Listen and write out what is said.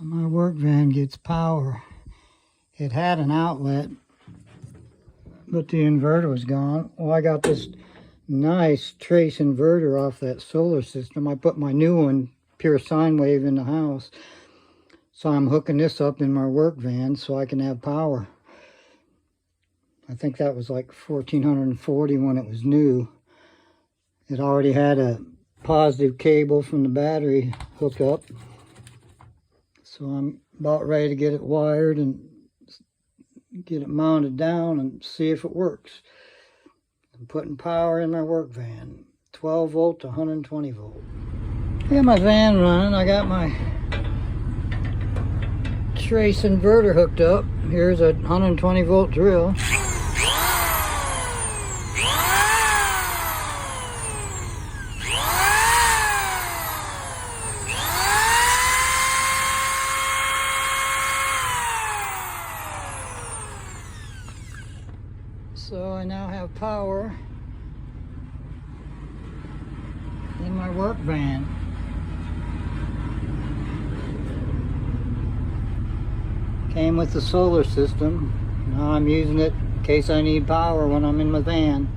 My work van gets power. It had an outlet, but the inverter was gone. Well, I got this nice trace inverter off that solar system. I put my new one, pure sine wave, in the house. So I'm hooking this up in my work van so I can have power. I think that was like $1,440 when it was new. It already had a positive cable from the battery hookup. So I'm about ready to get it wired and get it mounted down and see if it works. I'm putting power in my work van, 12 volt to 120 volt. I got my van running. I got my trace inverter hooked up. Here's a 120 volt drill. So I now have power in my work van. Came with the solar system. Now I'm using it in case I need power when I'm in my van.